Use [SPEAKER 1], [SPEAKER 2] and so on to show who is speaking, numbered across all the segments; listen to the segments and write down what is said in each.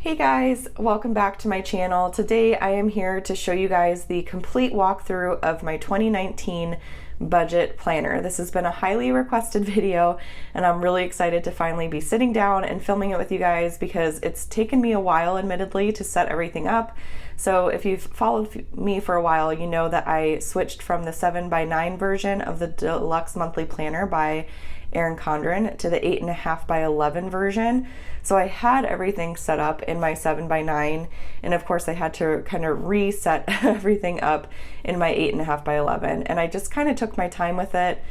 [SPEAKER 1] Hey guys, welcome back to my channel. Today I am here to show you guys the complete walkthrough of my 2019 budget planner. This has been a highly requested video and I'm really excited to finally be sitting down and filming it with you guys because it's taken me a while, admittedly, to set everything up. So if you've followed me for a while, you know that I switched from the 7x9 version of the Deluxe monthly planner by Erin Condren to the 8.5x11 version. So I had everything set up in my 7x9, and of course I had to kind of reset everything up in my 8.5x11, and I just kind of took my time with it.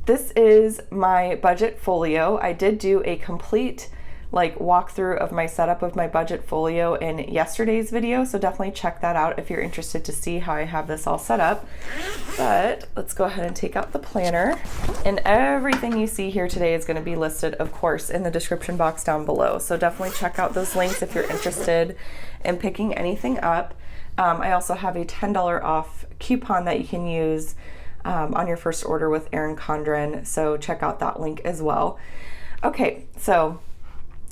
[SPEAKER 1] This is my budget folio. I did do a complete walkthrough of my setup of my budget folio in yesterday's video, so definitely check that out if you're interested to see how I have this all set up. But let's go ahead and take out the planner, and everything you see here today is going to be listed, of course, in the description box down below, so definitely check out those links if you're interested in picking anything up. I also have a $10 off coupon that you can use on your first order with Erin Condren, so check out that link as well. Okay, so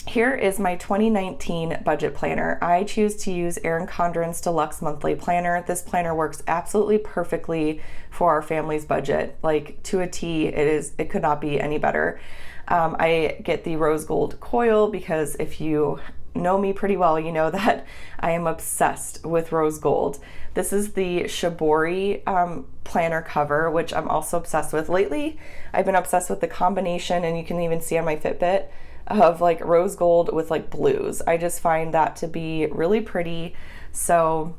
[SPEAKER 1] here is my 2019 budget planner. I choose to use Erin Condren's Deluxe monthly planner. This planner works absolutely perfectly for our family's budget, like to a T. It could not be any better. I get the rose gold coil because if you know me pretty well, you know that I am obsessed with rose gold. This is the Shibori planner cover, which I'm also obsessed with. Lately, I've been obsessed with the combination, and you can even see on my Fitbit, of rose gold with blues. I just find that to be really pretty. So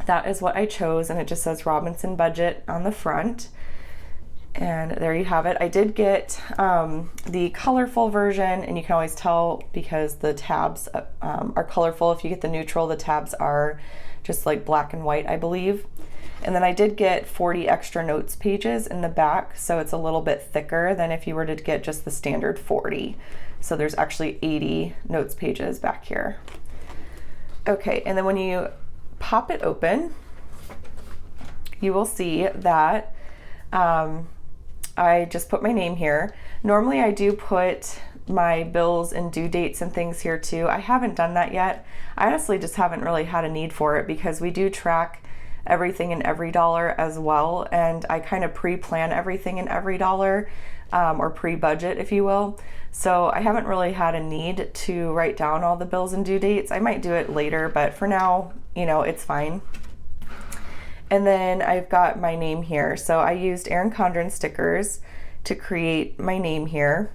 [SPEAKER 1] that is what I chose, and it just says Robinson Budget on the front. And there you have it. I did get the colorful version, and you can always tell because the tabs are colorful. If you get the neutral, the tabs are just black and white, I believe. And then I did get 40 extra notes pages in the back, so it's a little bit thicker than if you were to get just the standard 40. So there's actually 80 notes pages back here. Okay, and then when you pop it open, you will see that I just put my name here. Normally I do put my bills and due dates and things here too. I haven't done that yet. I honestly just haven't really had a need for it because we do track everything in every dollar as well, and I kind of pre-plan everything in every dollar, or pre-budget, if you will. So I haven't really had a need to write down all the bills and due dates. I might do it later, but for now, it's fine. And then I've got my name here. So I used Erin Condren stickers to create my name here.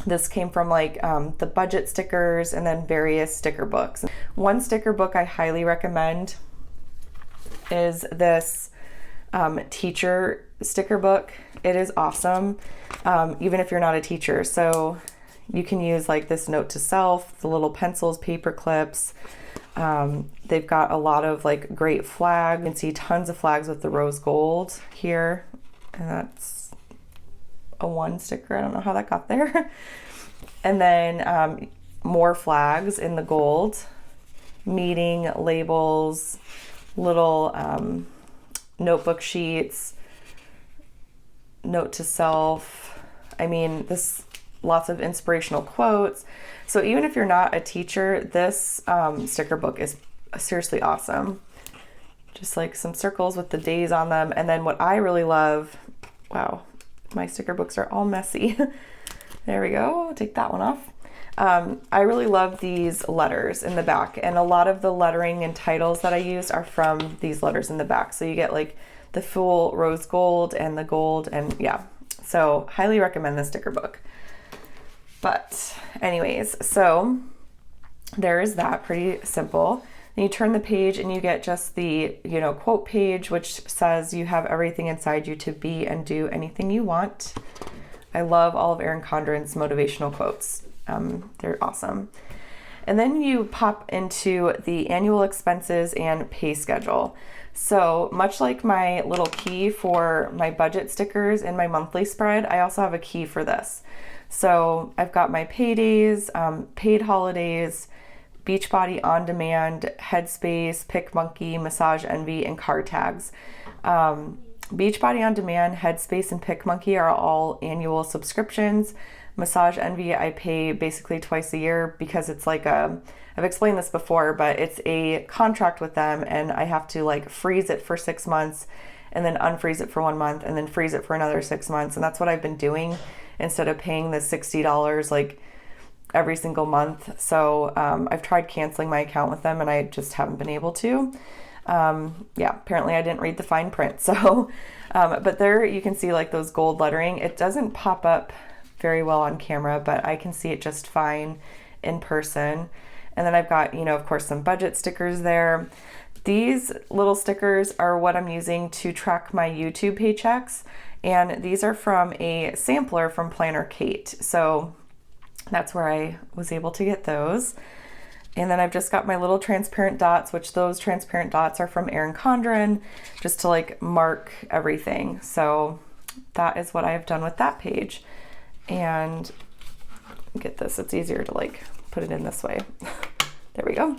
[SPEAKER 1] This came from the budget stickers and then various sticker books. One sticker book I highly recommend is this teacher sticker book. It is awesome, even if you're not a teacher. So you can use this note to self, the little pencils, paper clips. They've got a lot of great flags. You can see tons of flags with the rose gold here, and that's a one sticker. I don't know how that got there. And then more flags in the gold, meeting labels, little notebook sheets, note to self. I mean, lots of inspirational quotes. So even if you're not a teacher, this sticker book is seriously awesome. Just some circles with the days on them. And then what I really love, wow, my sticker books are all messy. There we go, I'll take that one off. I really love these letters in the back, and a lot of the lettering and titles that I used are from these letters in the back. So you get the full rose gold and the gold, and yeah, so highly recommend this sticker book. But anyways, so there is that, pretty simple. Then you turn the page and you get just the quote page, which says you have everything inside you to be and do anything you want. I love all of Erin Condren's motivational quotes. They're awesome. And then you pop into the annual expenses and pay schedule. So much like my little key for my budget stickers and my monthly spread, I also have a key for this. So I've got my paydays, paid holidays, Beachbody On Demand, Headspace, PicMonkey, Massage Envy, and card tags. Beachbody On Demand, Headspace, and PicMonkey are all annual subscriptions. Massage Envy I pay basically twice a year because it's like I've explained this before, but it's a contract with them, and I have to like freeze it for 6 months and then unfreeze it for 1 month and then freeze it for another 6 months. And that's what I've been doing instead of paying the $60 like every single month. So I've tried canceling my account with them and I just haven't been able to. Yeah, apparently I didn't read the fine print. So, but there you can see like those gold lettering. It doesn't pop up very well on camera, but I can see it just fine in person. And then I've got, you know, of course, some budget stickers there. These little stickers are what I'm using to track my YouTube paychecks. And these are from a sampler from Planner Kate. So that's where I was able to get those. And then I've just got my little transparent dots, which those transparent dots are from Erin Condren, just to like mark everything. So that is what I have done with that page. And get this, it's easier to like put it in this way. There we go.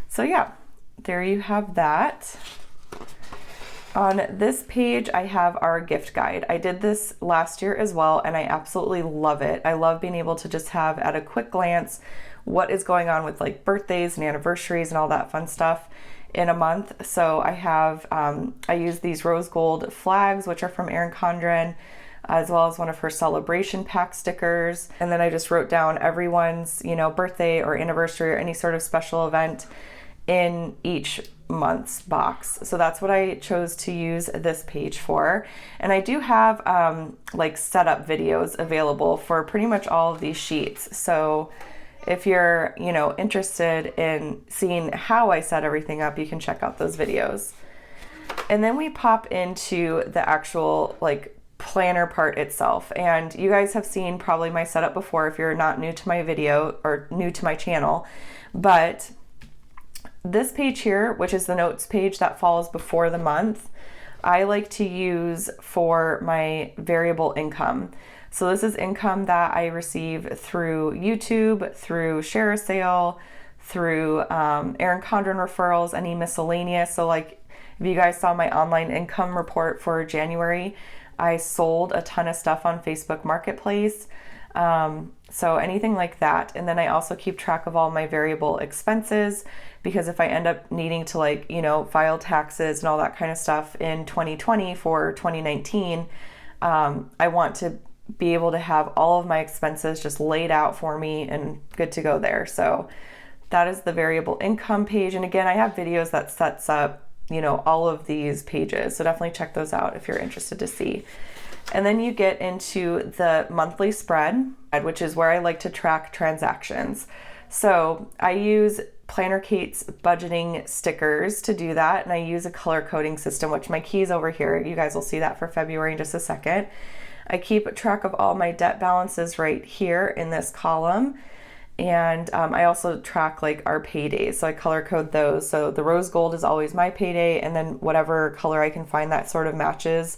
[SPEAKER 1] So yeah, there you have that. On this page, I have our gift guide. I did this last year as well, and I absolutely love it. I love being able to just have at a quick glance what is going on with like birthdays and anniversaries and all that fun stuff in a month. So I have, I use these rose gold flags, which are from Erin Condren, as well as one of her celebration pack stickers. And then I just wrote down everyone's, you know, birthday or anniversary or any sort of special event in each month's box. So that's what I chose to use this page for. And I do have like setup videos available for pretty much all of these sheets. So if you're, you know, interested in seeing how I set everything up, you can check out those videos. And then we pop into the actual like planner part itself. And you guys have seen probably my setup before if you're not new to my video or new to my channel, but this page here, which is the notes page that falls before the month, I like to use for my variable income. So this is income that I receive through YouTube, through Share a Sale, through Erin Condren referrals, any miscellaneous. So like if you guys saw my online income report for January, I sold a ton of stuff on Facebook Marketplace. So anything like that. And then I also keep track of all my variable expenses, because if I end up needing to like, you know, file taxes and all that kind of stuff in 2020 for 2019, I want to be able to have all of my expenses just laid out for me and good to go there. So that is the variable income page. And again, I have videos that sets up, you know, all of these pages. So definitely check those out if you're interested to see. And then you get into the monthly spread, which is where I like to track transactions. So I use Planner Kate's budgeting stickers to do that. And I use a color coding system, which my key is over here. You guys will see that for February in just a second. I keep track of all my debt balances right here in this column. And I also track like our paydays. So I color code those. So the rose gold is always my payday. And then whatever color I can find that sort of matches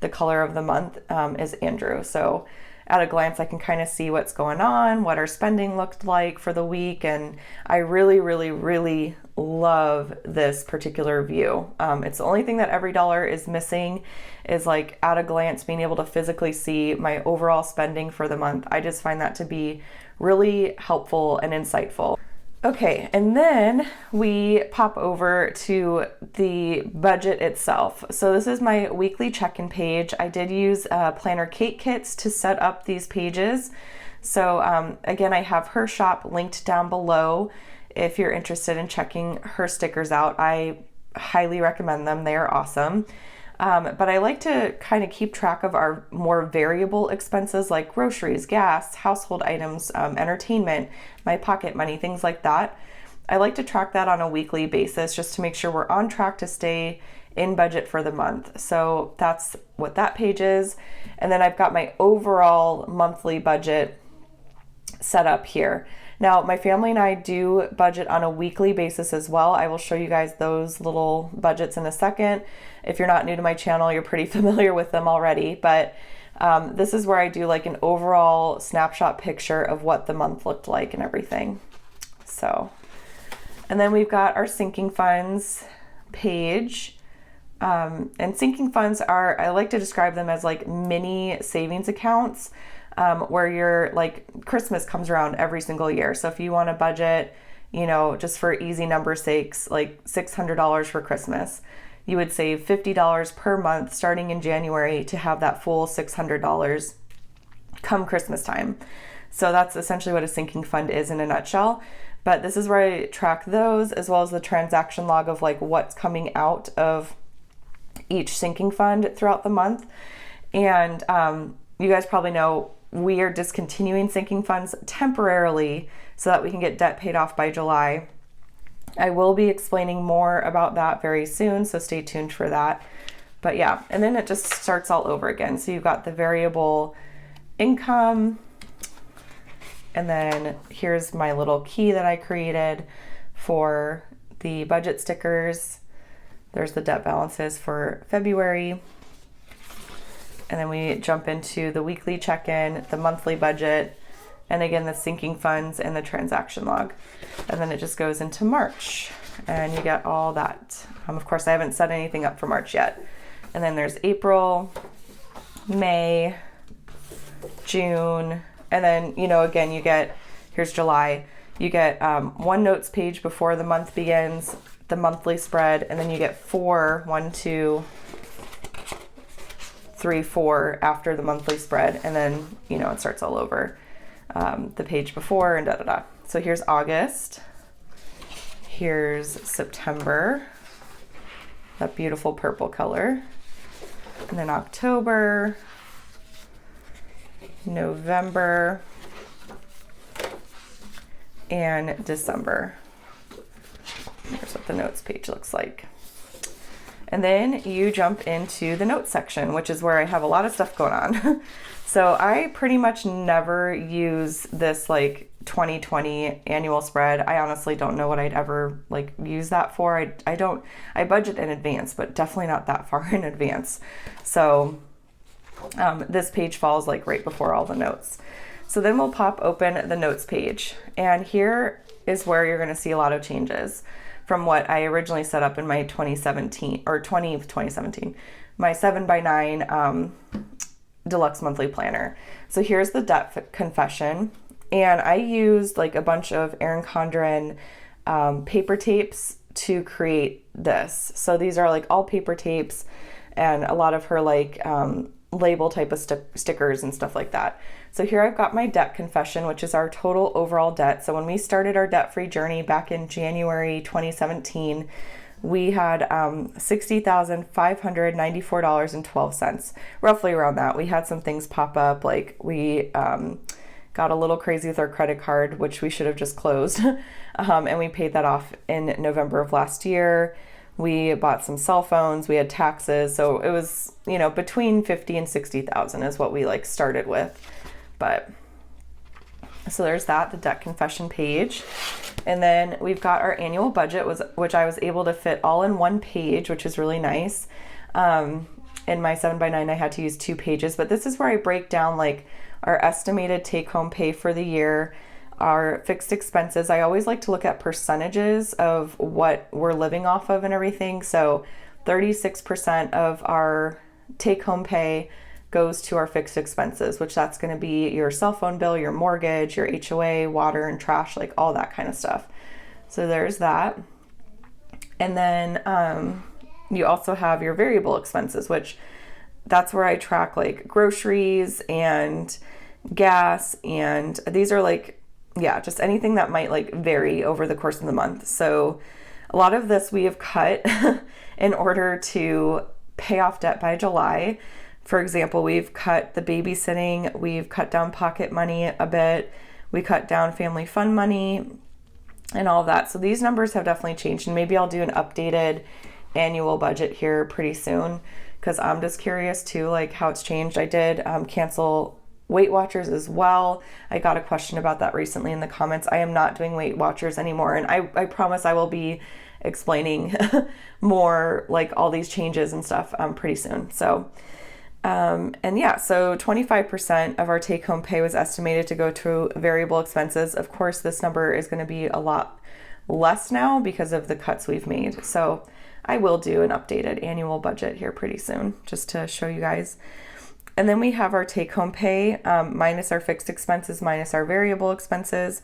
[SPEAKER 1] the color of the month is Andrew. So at a glance, I can kind of see what's going on, what our spending looked like for the week. And I really, really, really love this particular view. It's the only thing that every dollar is missing is like at a glance, being able to physically see my overall spending for the month. I just find that to be really helpful and insightful. Okay, and then we pop over to the budget itself. So this is my weekly check-in page. I did use Planner Kate kits to set up these pages. So again, I have her shop linked down below if you're interested in checking her stickers out. I highly recommend them. They are awesome. But I like to kind of keep track of our more variable expenses like groceries, gas, household items, entertainment, my pocket money, things like that. I like to track that on a weekly basis just to make sure we're on track to stay in budget for the month. So that's what that page is. And then I've got my overall monthly budget set up here. Now, my family and I do budget on a weekly basis as well. I will show you guys those little budgets in a second. If you're not new to my channel, you're pretty familiar with them already, but this is where I do like an overall snapshot picture of what the month looked like and everything. So, and then we've got our sinking funds page. And sinking funds are, I like to describe them as like mini savings accounts. where you're like, Christmas comes around every single year. So if you want to budget, you know, just for easy number sakes, like $600 for Christmas, you would save $50 per month starting in January to have that full $600 come Christmas time. So that's essentially what a sinking fund is in a nutshell. But this is where I track those, as well as the transaction log of like what's coming out of each sinking fund throughout the month. And you guys probably know we are discontinuing sinking funds temporarily so that we can get debt paid off by July. I will be explaining more about that very soon, so stay tuned for that. But yeah, and then it just starts all over again. So you've got the variable income, and then here's my little key that I created for the budget stickers. There's the debt balances for February. And then we jump into the weekly check-in, the monthly budget, and again, the sinking funds and the transaction log. And then it just goes into March and you get all that. Of course, I haven't set anything up for March yet. And then there's April, May, June, and then, you know, again, you get, here's July, you get one notes page before the month begins, the monthly spread, and then you get 4 after the monthly spread, and then, you know, it starts all over the page before and da-da-da. So here's August, here's September, that beautiful purple color, and then October, November, and December. Here's what the notes page looks like. And then you jump into the notes section, which is where I have a lot of stuff going on. So I pretty much never use this like 2020 annual spread. I honestly don't know what I'd ever like use that for. I budget in advance, but definitely not that far in advance. So this page falls like right before all the notes. So then we'll pop open the notes page, and here is where you're going to see a lot of changes from what I originally set up in my 2017, my 7x9 Deluxe monthly planner. So here's the debt confession, and I used like a bunch of Erin Condren paper tapes to create this. So these are like all paper tapes and a lot of her like label type of stickers and stuff like that. So here I've got my debt confession, which is our total overall debt. So when we started our debt-free journey back in January 2017, we had $60,594.12, roughly around that. We had some things pop up, like we got a little crazy with our credit card, which we should have just closed, and we paid that off in November of last year. We bought some cell phones, we had taxes, so it was, you know, between 50 and 60,000 is what we like started with. But so there's that, the debt confession page. And then we've got our annual budget, which I was able to fit all in one page, which is really nice. In my 7x9, I had to use 2 pages, but this is where I break down like our estimated take-home pay for the year, our fixed expenses. I always like to look at percentages of what we're living off of and everything. So 36% of our take-home pay goes to our fixed expenses, which that's going to be your cell phone bill, your mortgage, your HOA, water and trash, like all that kind of stuff. So there's that. And then you also have your variable expenses, which that's where I track like groceries and gas, and these are like, yeah, just anything that might like vary over the course of the month. So a lot of this we have cut in order to pay off debt by July. For example, we've cut the babysitting, we've cut down pocket money a bit, we cut down family fund money and all of that. So these numbers have definitely changed, and maybe I'll do an updated annual budget here pretty soon, because I'm just curious too, like how it's changed. I did cancel Weight Watchers as well. I got a question about that recently in the comments. I am not doing Weight Watchers anymore, and I promise I will be explaining more like all these changes and stuff pretty soon. So and yeah, so 25% of our take-home pay was estimated to go to variable expenses. Of course, this number is going to be a lot less now because of the cuts we've made. So I will do an updated annual budget here pretty soon, just to show you guys. And then we have our take-home pay, minus our fixed expenses, minus our variable expenses,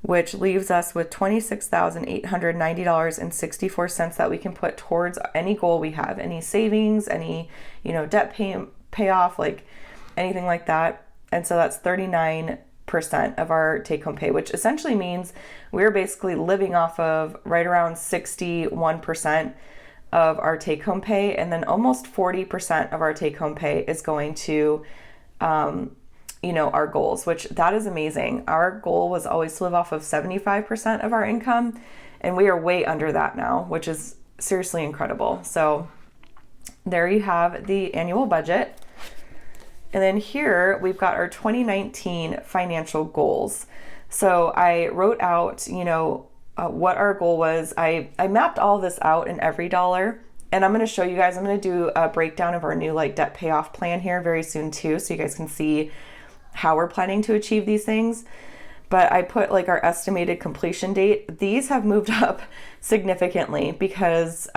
[SPEAKER 1] which leaves us with $26,890.64 that we can put towards any goal we have, any savings, any, debt payoff, like anything like that. And so that's 39% of our take-home pay, which essentially means we're basically living off of right around 61% of our take-home pay, and then almost 40% of our take-home pay is going to, our goals, which that is amazing. Our goal was always to live off of 75% of our income, and we are way under that now, which is seriously incredible. So there you have the annual budget. And then here we've got our 2019 financial goals. So I wrote out, what our goal was. I mapped all this out in every dollar, and I'm going to show you guys. I'm going to do a breakdown of our new debt payoff plan here very soon too, so you guys can see how we're planning to achieve these things. But I put our estimated completion date. These have moved up significantly because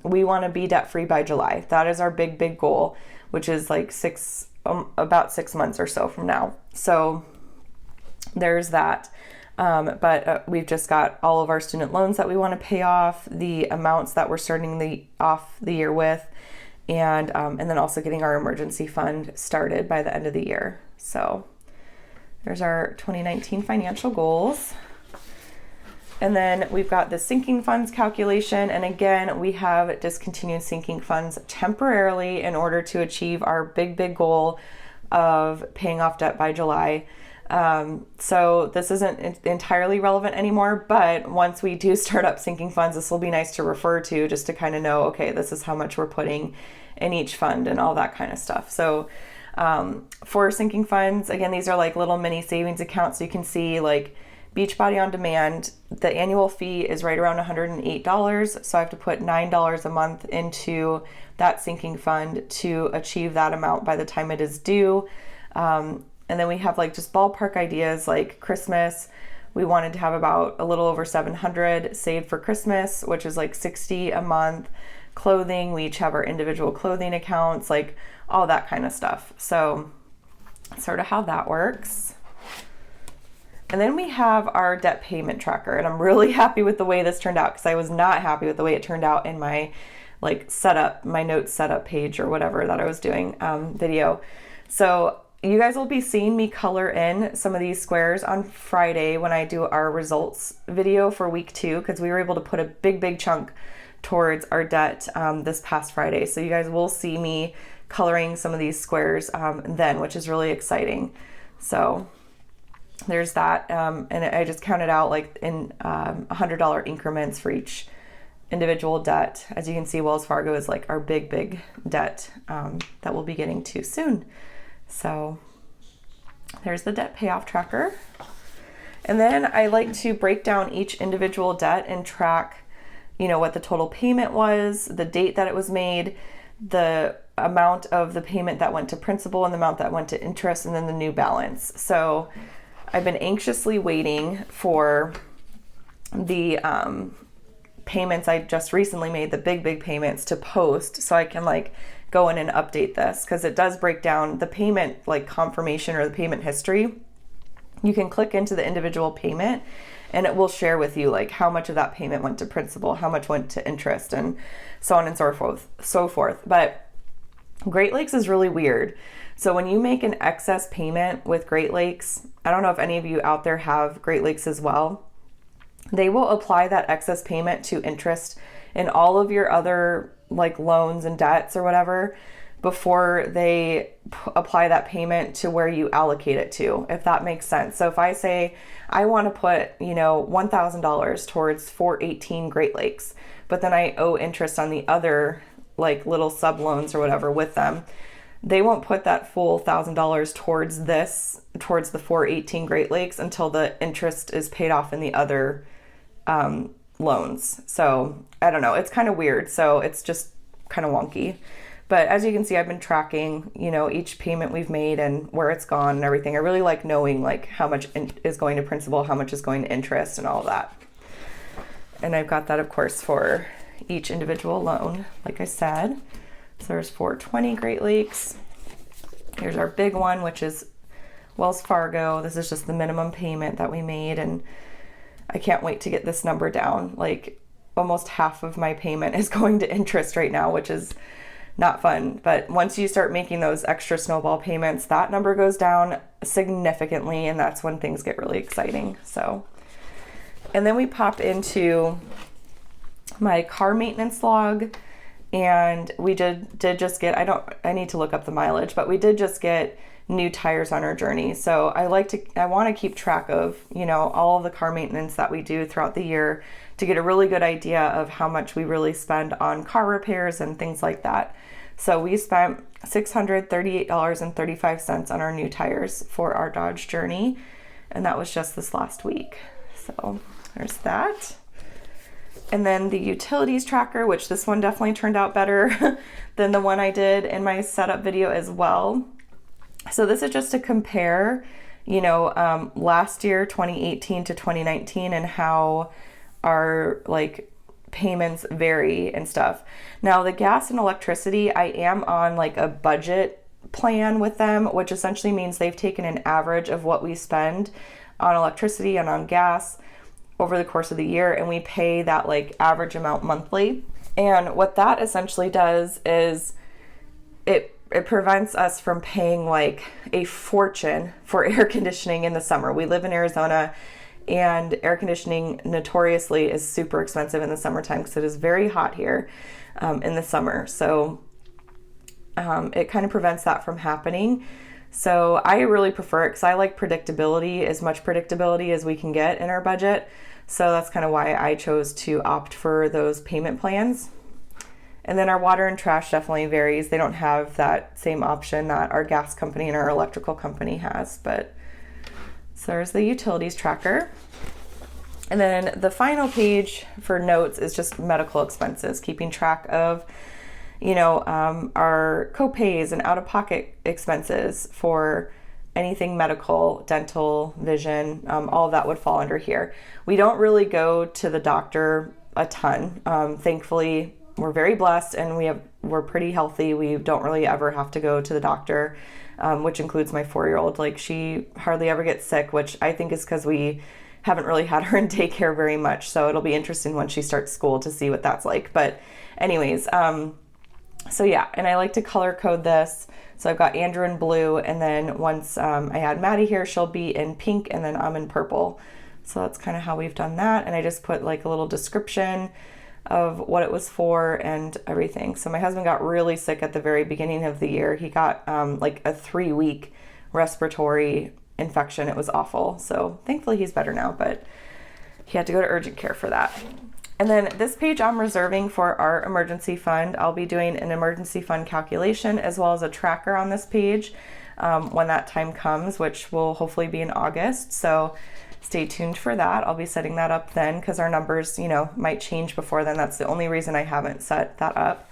[SPEAKER 1] we want to be debt free by July. That is our big goal, which is about 6 months or so from now. So there's that. But we've just got all of our student loans that we want to pay off, the amounts that we're starting off the year with, and then also getting our emergency fund started by the end of the year. So there's our 2019 financial goals. And then we've got the sinking funds calculation. And again, we have discontinued sinking funds temporarily in order to achieve our big goal of paying off debt by July. So this isn't entirely relevant anymore, but once we do start up sinking funds, this will be nice to refer to just to kind of know, okay, this is how much we're putting in each fund and all that kind of stuff. So for sinking funds, again, these are little mini savings accounts. So you can see Beachbody On Demand, the annual fee is right around $108. So I have to put $9 a month into that sinking fund to achieve that amount by the time it is due. And then we have just ballpark ideas like Christmas. We wanted to have about a little over $700 saved for Christmas, which is $60 a month. Clothing, we each have our individual clothing accounts, all that kind of stuff. So sort of how that works. And then we have our debt payment tracker, and I'm really happy with the way this turned out because I was not happy with the way it turned out in my my notes setup page or whatever that I was doing video. So you guys will be seeing me color in some of these squares on Friday when I do our results video for week 2, because we were able to put a big chunk towards our debt this past Friday. So you guys will see me coloring some of these squares then, which is really exciting. So there's that. And I just counted out in $100 increments for each individual debt. As you can see, Wells Fargo is our big debt that we'll be getting to soon. So there's the debt payoff tracker. And then I like to break down each individual debt and track, what the total payment was, the date that it was made, the amount of the payment that went to principal and the amount that went to interest, and then the new balance. So I've been anxiously waiting for the payments I just recently made, the big payments, to post so I can go in and update this, because it does break down the payment confirmation or the payment history. You can click into the individual payment and it will share with you how much of that payment went to principal, how much went to interest, and so on and so forth. But Great Lakes is really weird. So when you make an excess payment with Great Lakes, I don't know if any of you out there have Great Lakes as well, they will apply that excess payment to interest in all of your other loans and debts or whatever before they apply that payment to where you allocate it to, if that makes sense. So if I say I want to put, $1,000 towards 418 Great Lakes, but then I owe interest on the other little sub loans or whatever with them, they won't put that full $1,000 towards the 418 Great Lakes until the interest is paid off in the other loans. So I don't know, it's kind of weird. So it's just kind of wonky. But as you can see, I've been tracking, each payment we've made and where it's gone and everything. I really like knowing how much is going to principal, how much is going to interest, and all of that. And I've got that, of course, for each individual loan, like I said. So there's 420 Great Lakes. Here's our big one, which is Wells Fargo. This is just the minimum payment that we made, and I can't wait to get this number down. Like almost half of my payment is going to interest right now, which is not fun. But once you start making those extra snowball payments, that number goes down significantly, and that's when things get really exciting. So, and then we pop into my car maintenance log, and we did just get, I need to look up the mileage, but we did just get new tires on our journey. So I want to keep track of, you know, all of the car maintenance that we do throughout the year to get a really good idea of how much we really spend on car repairs and things like that. So we spent $638.35 on our new tires for our Dodge Journey, and that was just this last week. So there's that. And then the utilities tracker, which this one definitely turned out better than the one I did in my setup video as well. So this is just to compare, you know, last year, 2018 to 2019, and how our like payments vary and stuff. Now the gas and electricity, I am on like a budget plan with them, which essentially means they've taken an average of what we spend on electricity and on gas over the course of the year, and we pay that like average amount monthly. And what that essentially does is it prevents us from paying like a fortune for air conditioning in the summer. We live in Arizona, and air conditioning notoriously is super expensive in the summertime because it is very hot here in the summer. So it kind of prevents that from happening. So I really prefer it because I like predictability, as much predictability as we can get in our budget. So that's kind of why I chose to opt for those payment plans. And then our water and trash definitely varies. They don't have that same option that our gas company and our electrical company has. But so there's the utilities tracker. And then the final page for notes is just medical expenses, keeping track of, you know, our copays and out-of-pocket expenses for anything medical, dental, vision, all of that would fall under here. We don't really go to the doctor a ton. Thankfully, we're very blessed, and we're pretty healthy. We don't really ever have to go to the doctor, which includes my 4-year-old. Like, she hardly ever gets sick, which I think is because we haven't really had her in daycare very much. So it'll be interesting when she starts school to see what that's like. But anyways, so yeah, and I like to color code this. So I've got Andrew in blue, and then once I add Maddie here, she'll be in pink, and then I'm in purple. So that's kind of how we've done that. And I just put like a little description of what it was for and everything. So my husband got really sick at the very beginning of the year. He got like a 3-week respiratory infection. It was awful. So thankfully he's better now, but he had to go to urgent care for that. And then this page I'm reserving for our emergency fund. I'll be doing an emergency fund calculation as well as a tracker on this page when that time comes, which will hopefully be in August. So stay tuned for that. I'll be setting that up then because our numbers, you know, might change before then. That's the only reason I haven't set that up.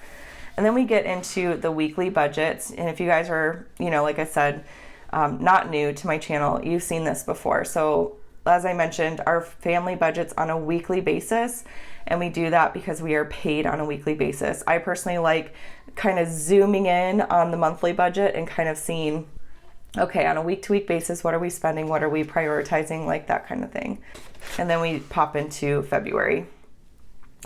[SPEAKER 1] And then we get into the weekly budgets. And if you guys are, you know, like I said, not new to my channel, you've seen this before. So as I mentioned, our family budget's on a weekly basis, and we do that because we are paid on a weekly basis. I personally like kind of zooming in on the monthly budget and kind of seeing, okay, on a week-to-week basis, what are we spending? What are we prioritizing? Like that kind of thing. And then we pop into February.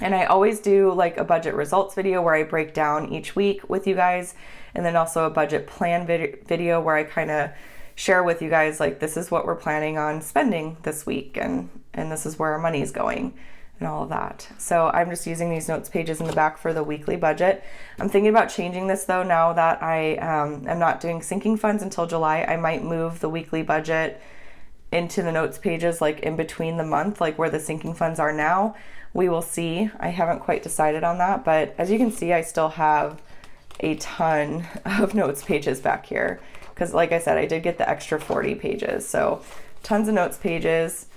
[SPEAKER 1] And I always do like a budget results video where I break down each week with you guys, and then also a budget plan video where I kind of share with you guys like, this is what we're planning on spending this week, and this is where our money is going and all of that. So I'm just using these notes pages in the back for the weekly budget. I'm thinking about changing this though now that I am not doing sinking funds until July. I might move the weekly budget into the notes pages like in between the month, like where the sinking funds are now. We will see. I haven't quite decided on that, but as you can see, I still have a ton of notes pages back here because like I said, I did get the extra 40 pages. So tons of notes pages.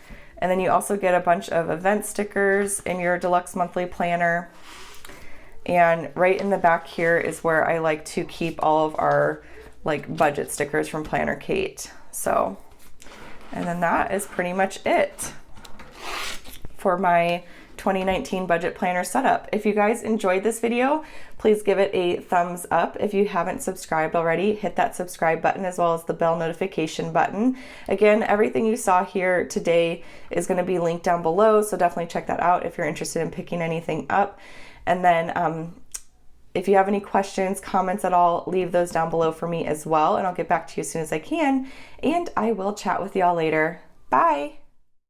[SPEAKER 1] And then you also get a bunch of event stickers in your Deluxe monthly planner. And right in the back here is where I like to keep all of our like budget stickers from Planner Kate. So, and then that is pretty much it for my 2019 budget planner setup. If you guys enjoyed this video, please give it a thumbs up. If you haven't subscribed already, hit that subscribe button as well as the bell notification button. Again, everything you saw here today is going to be linked down below, so definitely check that out if you're interested in picking anything up. And then if you have any questions, comments at all, leave those down below for me as well, and I'll get back to you as soon as I can, and I will chat with y'all later. Bye!